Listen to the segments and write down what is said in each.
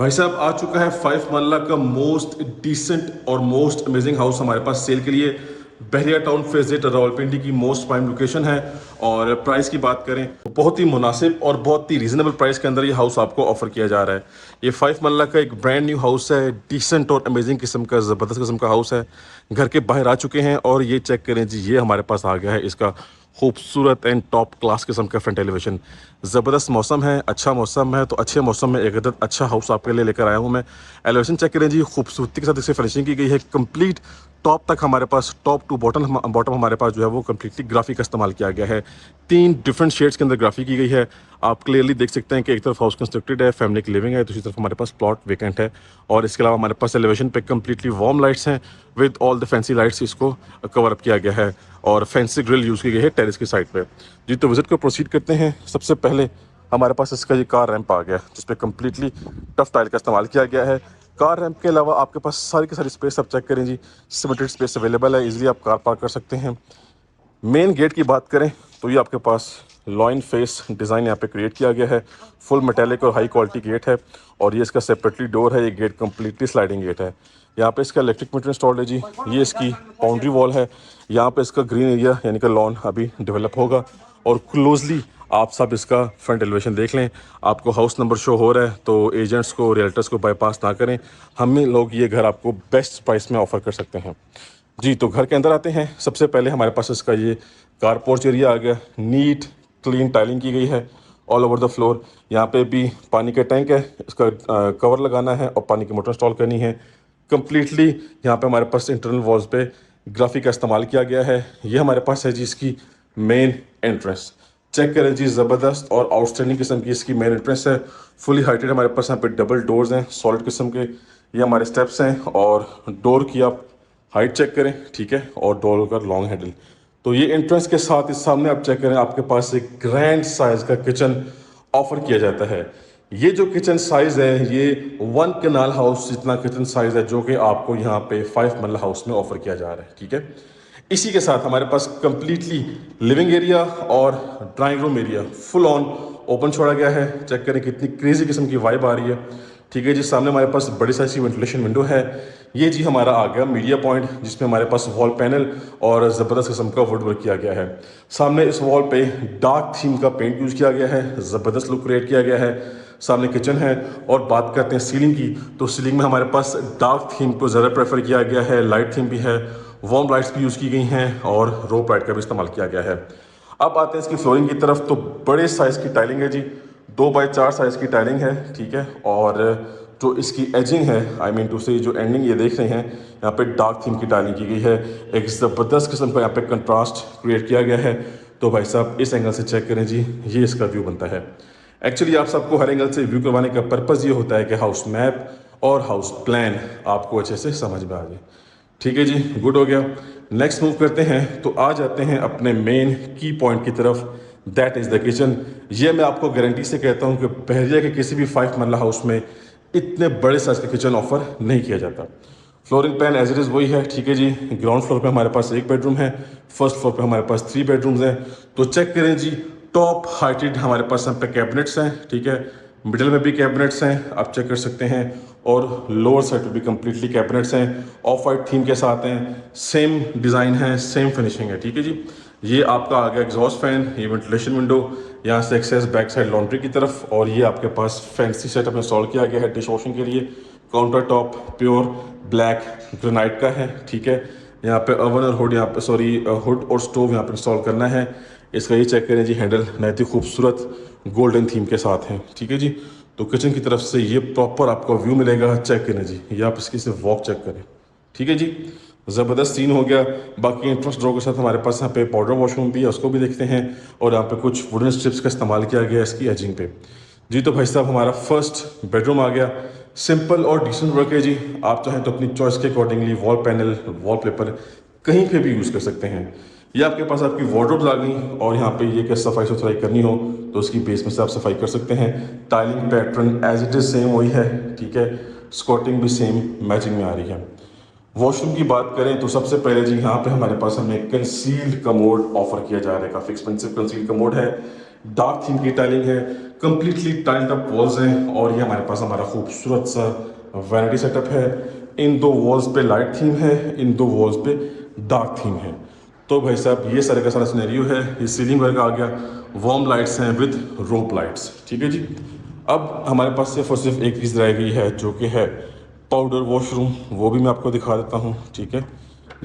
भाई साहब आ चुका है 5 मरला का मोस्ट डिसेंट और मोस्ट अमेजिंग हाउस हमारे पास सेल के लिए। बहरिया टाउन फेज 8 रावलपिंडी की मोस्ट प्राइम लोकेशन है। और प्राइस की बात करें तो बहुत ही मुनासिब और बहुत ही रीजनेबल प्राइस के अंदर ये हाउस आपको ऑफर किया जा रहा है। ये 5 मरला का एक ब्रांड न्यू हाउस है, डिसेंट और अमेजिंग किस्म का, ज़बरदस्त किस्म का हाउस है। घर के बाहर आ चुके हैं और ये चेक करें जी, ये हमारे पास आ गया है इसका खूबसूरत एंड टॉप क्लास किस्म का फ्रंट एलिवेशन। ज़बरदस्त मौसम है, अच्छा मौसम है, तो अच्छे मौसम में एक अदद अच्छा हाउस आपके लिए लेकर आया हूँ मैं। एलिवेशन चेक करें जी, खूबसूरती के साथ इसे फिनिशिंग की गई है कंप्लीट। टॉप तक हमारे पास, टॉप टू बॉटम बॉटम हमारे पास जो है वो कम्प्लीटली ग्राफिक का इस्तेमाल किया गया है। 3 डिफरेंट शेड्स के अंदर ग्राफिक की गई है। आप क्लियरली देख सकते हैं कि एक तरफ हाउस कंस्ट्रक्टेड है, फैमिली की लिविंग है, दूसरी तरफ हमारे पास प्लॉट वेकेंट है। और इसके अलावा हमारे पास एलिवेशन पे कम्प्लीटली वार्म लाइट्स हैं with all the fancy lights, इसको कवर अप किया गया है। और फैंसी ग्रिल यूज़ की गई है टेरेस की साइड पे। जी तो विजिट को प्रोसीड करते हैं। सबसे पहले हमारे पास इसका ये कार रैंप आ गया जिसपे कम्प्लीटली टफ टाइल का इस्तेमाल किया गया है। कार रैंप के अलावा आपके पास सारी की सारी स्पेस आप चेक करें जी, सिमेंटेड स्पेस अवेलेबल है, इजीली आप कार पार्क कर सकते हैं। मेन गेट की बात करें तो ये आपके पास लॉइन फेस डिज़ाइन यहाँ पे क्रिएट किया गया है। फुल मेटेलिक और हाई क्वालिटी गेट है और ये इसका सेपरेटली डोर है। ये गेट कम्प्लीटली स्लाइडिंग गेट है। यहाँ पे इसका इलेक्ट्रिक मीटर इंस्टॉल्ड है जी। ये इसकी बाउंड्री वॉल है। यहाँ पे इसका ग्रीन एरिया यानी कि लॉन अभी डेवलप होगा। और क्लोजली आप सब इसका फ्रंट एलिवेशन देख लें। आपको हाउस नंबर शो हो रहा है तो एजेंट्स को, रियल्टर्स को बाईपास ना करें। हम लोग ये घर आपको बेस्ट प्राइस में ऑफर कर सकते हैं। जी तो घर के अंदर आते हैं। सबसे पहले हमारे पास इसका ये कार पोर्च एरिया आ गया। नीट क्लीन टाइलिंग की गई है ऑल ओवर द फ्लोर। यहाँ पे भी पानी का टैंक है, इसका कवर लगाना है और पानी की मोटर इंस्टॉल करनी है। कम्प्लीटली यहाँ पे हमारे पास इंटरनल वॉल्स पे ग्राफिक का इस्तेमाल किया गया है। ये हमारे पास है जी इसकी मेन एंट्रेंस। चेक करें जी, ज़बरदस्त और आउटस्टैंडिंग किस्म की इसकी मेन एंट्रेंस है। फुली हाइटेड हमारे पास यहाँ पे डबल डोर्स हैं सॉलिड किस्म के। ये हमारे स्टेप्स हैं और डोर की आप हाइट चेक करें, ठीक है, और डोर का लॉन्ग हैंडल। तो ये एंट्रेंस के साथ इस सामने आप चेक करें, आपके पास एक ग्रैंड साइज का किचन ऑफर किया जाता है। ये जो किचन साइज है ये 1 कनाल हाउस जितना किचन साइज है जो कि आपको यहाँ पे 5 मरला हाउस में ऑफर किया जा रहा है, ठीक है। इसी के साथ हमारे पास कंप्लीटली लिविंग एरिया और drawing room area full on open छोड़ा गया है। चेक करें कितनी क्रेजी किस्म की वाइब आ रही है, ठीक है जी। सामने हमारे पास बड़ी साइज की वेंटिलेशन विंडो है। ये जी हमारा आ गया मीडिया पॉइंट जिसमें हमारे पास वॉल पैनल और ज़बरदस्त किस्म का वुड वर्क किया गया है। सामने इस वॉल पे डार्क थीम का पेंट यूज़ किया गया है, ज़बरदस्त लुक क्रिएट किया गया है। सामने किचन है। और बात करते हैं सीलिंग की, तो सीलिंग में हमारे पास डार्क थीम को ज़्यादा प्रेफर किया गया है, लाइट थीम भी है, वार्म लाइट्स भी यूज़ की गई हैं और रोप लाइट का भी इस्तेमाल किया गया है। अब आते हैं इसकी फ्लोरिंग की तरफ, तो बड़े साइज़ की टाइलिंग है जी, 2x4 साइज़ की टाइलिंग है, ठीक है। और जो इसकी एजिंग है, आई मीन टू से जो एंडिंग ये देख रहे हैं, यहाँ पे डार्क थीम की टाइलिंग की गई है। एक ज़बरदस्त किस्म का यहाँ पे कंट्रास्ट क्रिएट किया गया है। तो भाई साहब इस एंगल से चेक करें जी, ये इसका व्यू बनता है। एक्चुअली आप सबको हर एंगल से व्यू करवाने का पर्पज़ ये होता है कि हाउस मैप और हाउस प्लान आपको अच्छे से समझ में आ जाए, ठीक है जी। गुड हो गया। नेक्स्ट मूव करते हैं, तो आ जाते हैं अपने मेन की पॉइंट की तरफ, दैट इज़ द किचन। ये मैं आपको गारंटी से कहता हूँ कि बहरिया के किसी भी 5 मरला हाउस में इतने बड़े साइज का किचन ऑफर नहीं किया जाता। Flooring plan as it is वही है, ठीक है जी। ग्राउंड फ्लोर पे हमारे पास 1 बेडरूम है, फर्स्ट फ्लोर पे हमारे पास 3 बेडरूम्स हैं। तो चेक करें जी, टॉप हाइटेड हमारे पास यहाँ पे कैबिनेट्स हैं, ठीक है। मिडिल में भी कैबिनेट्स हैं, आप चेक कर सकते हैं। और लोअर साइड पे भी कम्प्लीटली कैबिनेट्स हैं, ऑफ वाइट थीम के साथ हैं, सेम डिज़ाइन है, सेम फिनिशिंग है, ठीक है जी। ये आपका आ गया एग्जॉस्ट फैन, ये वेंटिलेशन विंडो, यहाँ से एक्सेस बैक साइड लॉन्ड्री की तरफ। और ये आपके पास फैंसी सेटअप इंस्टॉल किया गया है डिश वॉशिंग के लिए। Counter top pure black granite का है, ठीक है। यहाँ पे ओवन और हुड, यहाँ पे सॉरी हुड और स्टोव यहाँ पे इंस्टॉल करना है। इसका ये चेक करें जी, हैंडल नहायत ही खूबसूरत गोल्डन थीम के साथ है, ठीक है जी। तो किचन की तरफ से ये प्रॉपर आपको व्यू मिलेगा, चेक करें जी, ये आप इसकी सिर्फ वॉक चेक करें, ठीक है जी। ज़बरदस्त सीन हो गया। बाकी इंट्रेंस ड्रॉ के साथ हमारे पास यहाँ पे पाउडर वॉशरूम भी है, उसको भी देखते हैं। और यहाँ पे कुछ वुडन स्ट्रिप्स का इस्तेमाल किया गया है इसकी एजिंग पे। जी तो भाई साहब हमारा फर्स्ट बेडरूम आ गया। सिंपल और डिसेंट वर्क है जी। आप चाहें तो अपनी चॉइस के accordingly wall panel, wall paper कहीं पे भी यूज़ कर सकते हैं। ये आपके पास आपकी वार्डरोब्स आ गई। और यहाँ पे ये कि सफाई सुथराई करनी हो तो उसकी बेस में से आप सफाई कर सकते हैं। Tiling pattern as it is same वही है, ठीक है। स्कॉटिंग भी सेम मैचिंग में आ रही है। वॉशरूम की बात करें तो सबसे पहले जी यहाँ पे हमारे पास हमें कंसील्ड कमोड ऑफर किया जा रहा है। काफ़ी एक्सपेंसिव कंसील्ड कमोड है। डार्क थीम की टाइलिंग है, कंप्लीटली टाइल्ड अप वॉल्स हैं और ये हमारे पास हमारा खूबसूरत सा वैनिटी सेटअप है। इन दो वॉल्स पे लाइट थीम है, इन दो वॉल्स पे डार्क थीम है। तो भाई साहब ये सारे का सारा सिनेरियो है। ये सीलिंग वर्क आ गया, वार्म लाइट्स हैं विद रोप लाइट्स, ठीक है जी। अब हमारे पास सिर्फ और सिर्फ एक चीज़ रह गई है जो कि है पाउडर वॉशरूम, वो भी मैं आपको दिखा देता हूँ, ठीक है।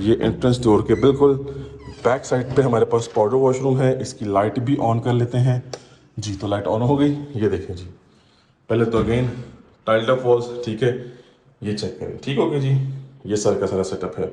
ये एंट्रेंस डोर के बिल्कुल बैक साइड पे हमारे पास पाउडर वॉशरूम है। इसकी लाइट भी ऑन कर लेते हैं जी। तो लाइट ऑन हो गई, ये देखें जी। पहले तो अगेन टाइल्ड अप वॉल्स, ठीक है, ये चेक करें, ठीक हो गया जी। ये सारा का सारा सेटअप है।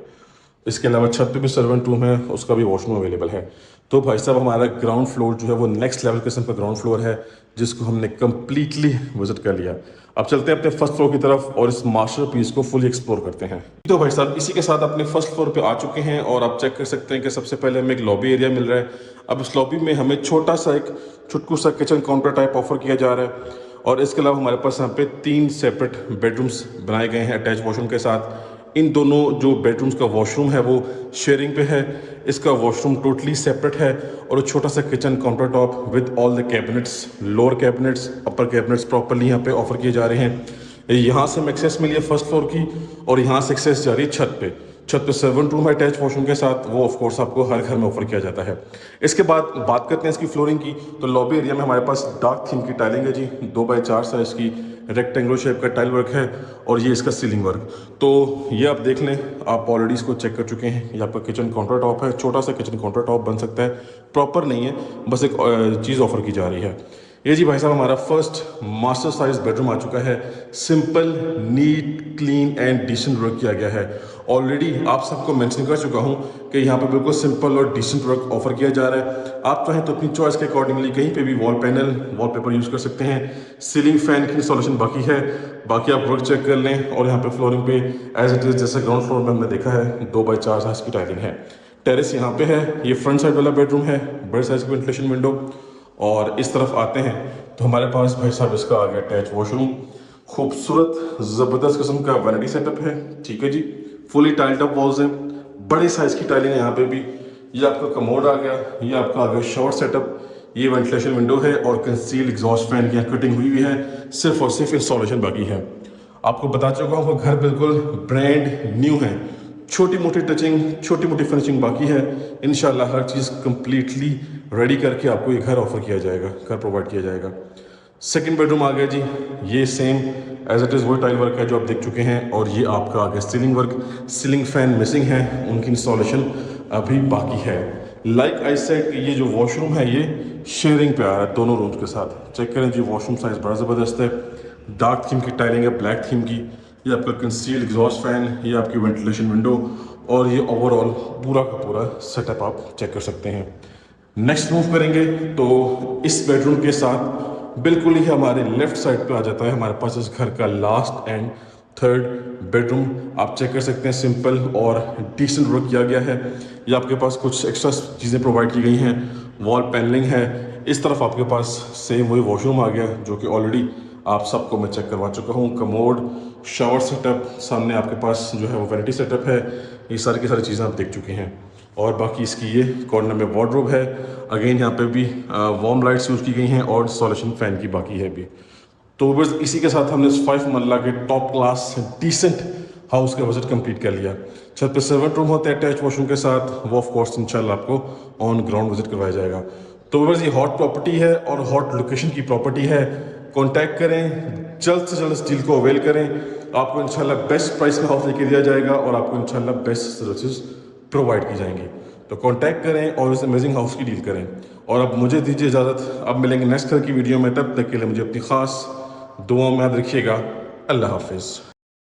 इसके अलावा छत पे भी सर्वेंट रूम है, उसका भी वॉशरूम अवेलेबल है। तो भाई साहब हमारा ग्राउंड फ्लोर जो है वो नेक्स्ट लेवल किस्म का ग्राउंड फ्लोर है, जिसको हमने कम्प्लीटली विजिट कर लिया। अब चलते हैं अपने फर्स्ट फ्लोर की तरफ और इस मास्टरपीस को फुली एक्सप्लोर करते हैं। तो भाई साहब इसी के साथ अपने फर्स्ट फ्लोर पे आ चुके हैं और आप चेक कर सकते हैं कि सबसे पहले हमें एक लॉबी एरिया मिल रहा है। अब इस लॉबी में हमें छोटा सा एक छुटकू सा किचन काउंटर टाइप ऑफर किया जा रहा है और इसके अलावा हमारे पास यहाँ पे 3 सेपरेट बेडरूम्स बनाए गए हैं अटैच वॉशरूम के साथ। इन दोनों जो बेडरूम्स का वॉशरूम है वो शेयरिंग पे है, इसका वॉशरूम टोटली सेपरेट है और छोटा सा kitchen counter top with all the cabinets, lower cabinets, upper cabinets properly यहाँ पे ऑफर किए जा रहे हैं। यहाँ से हमें एक्सेस मिली है फर्स्ट फ्लोर की और यहाँ से एक्सेस जा रही है छत पे। छत पे सर्वेंट रूम है अटैच वॉशरूम के साथ, वो ऑफ कोर्स आपको हर घर में ऑफर किया जाता है। इसके बाद बात करते हैं इसकी फ्लोरिंग की। तो लॉबी एरिया में हमारे पास डार्क थीम की टाइलिंग है जी, 2x4 साइज की रेक्टेंगुलर शेप का टाइल वर्क है और ये इसका सीलिंग वर्क। तो ये आप देख लें, आप ऑलरेडी इसको चेक कर चुके हैं। ये आपका किचन काउंटर टॉप है, छोटा सा किचन काउंटर टॉप बन सकता है, प्रॉपर नहीं है, बस एक चीज़ ऑफर की जा रही है। ये जी भाई साहब हमारा फर्स्ट मास्टर साइज बेडरूम आ चुका है। Simple, neat, clean and decent work किया गया है। ऑलरेडी आप सबको मेंशन कर चुका हूं कि यहाँ पे बिल्कुल सिंपल और डिसेंट वर्क ऑफर किया जा रहा है। आप चाहें तो अपनी चॉइस के अकॉर्डिंगली कहीं पे भी वॉल पैनल, वॉलपेपर यूज़ कर सकते हैं। सीलिंग फैन की इंस्टॉलेशन बाकी है, बाकी आप वर्क चेक कर लें। और यहाँ पे फ्लोरिंग पे एज इट इज़ जैसे ग्राउंड फ्लोर में हमने देखा है 2x4 साइज की टाइलिंग है। टेरेस यहाँ पे है, ये फ्रंट साइड वाला बेडरूम है, बड़े साइज की वेंटिलेशन विंडो। और इस तरफ आते हैं तो हमारे पास भाई साहब इसका आ गया अटैच वॉशरूम। खूबसूरत ज़बरदस्त किस्म का वैनिटी सेटअप है, ठीक है जी। फुली टाइल्ड अप वॉल्स हैं, बड़े साइज की टाइलिंग है यहाँ पे भी। ये आपका कमोड आ गया, ये आपका आ गया शॉवर सेटअप, ये वेंटिलेशन विंडो है और कंसील एग्जॉस्ट फैन की यहाँ कटिंग हुई है। सिर्फ और सिर्फ इंस्टॉलेशन बाकी है। आपको बता चुका हूँ घर बिल्कुल ब्रांड न्यू है, छोटी मोटी टचिंग, छोटी मोटी फिनिशिंग बाकी है। इंशाल्लाह हर चीज़ कंप्लीटली रेडी करके आपको ये घर ऑफर किया जाएगा, घर प्रोवाइड किया जाएगा। सेकंड बेडरूम आ गया जी, ये सेम एज इट इज़ वही टाइल वर्क है जो आप देख चुके हैं। और ये आपका आ गया ceiling work, ceiling fan missing है, उनकी इंस्टॉलेशन अभी बाकी है। लाइक आई सेड ये जो वॉशरूम है ये शेयरिंग पे आ रहा है दोनों रूम्स के साथ। चेक करें जी, वॉशरूम साइज बड़ा ज़बरदस्त है, डार्क थीम की टाइलिंग है, ब्लैक थीम की। ये आपका कंसील एग्जॉस्ट फैन, ये आपकी वेंटिलेशन विंडो और ये ओवरऑल पूरा का पूरा सेटअप आप चेक कर सकते हैं। नेक्स्ट मूव करेंगे तो इस बेडरूम के साथ बिल्कुल ही हमारे लेफ्ट साइड पे आ जाता है हमारे पास इस घर का लास्ट एंड थर्ड बेडरूम। आप चेक कर सकते हैं, सिंपल और डिसेंट वर्क किया गया है। ये आपके पास कुछ एक्स्ट्रा चीज़ें प्रोवाइड की गई हैं, वॉल पैनलिंग है। इस तरफ आपके पास सेम वही वॉशरूम आ गया जो कि ऑलरेडी आप सबको मैं चेक करवा चुका हूँ। कमोड, शावर सेटअप, सामने आपके पास जो है वो वैनिटी सेटअप है। ये सारी की सारी चीज़ें आप देख चुके हैं। और बाकी इसकी ये कॉर्नर में वार्डरोब है। अगेन यहाँ पे भी वार्म लाइट्स यूज़ की गई हैं और इंस्टॉलेशन फ़ैन की बाकी है भी। तो बस इसी के साथ हमने इस 5 मरला के टॉप क्लास डिसेंट हाउस का विजिट कंप्लीट कर लिया। छत पे सर्वेंट रूम होते हैं अटैच वॉशरूम के साथ, वो ऑफ कोर्स इंशाल्लाह आपको ऑन ग्राउंड विजिट करवाया जाएगा। तो बस ये हॉट प्रॉपर्टी है और हॉट लोकेशन की प्रॉपर्टी है। कॉन्टैक्ट करें, जल्द से जल्द इस डील को अवेल करें। आपको इंशाल्लाह बेस्ट प्राइस में हाउस लेके दिया जाएगा और आपको इंशाल्लाह बेस्ट सर्विसेज प्रोवाइड की जाएंगी। तो कांटेक्ट करें और इस अमेजिंग हाउस की डील करें। और अब मुझे दीजिए इजाज़त, अब मिलेंगे नेक्स्ट घर की वीडियो में। तब तक के लिए मुझे अपनी ख़ास दुआ में याद रखिएगा। अल्लाह हाफिज़।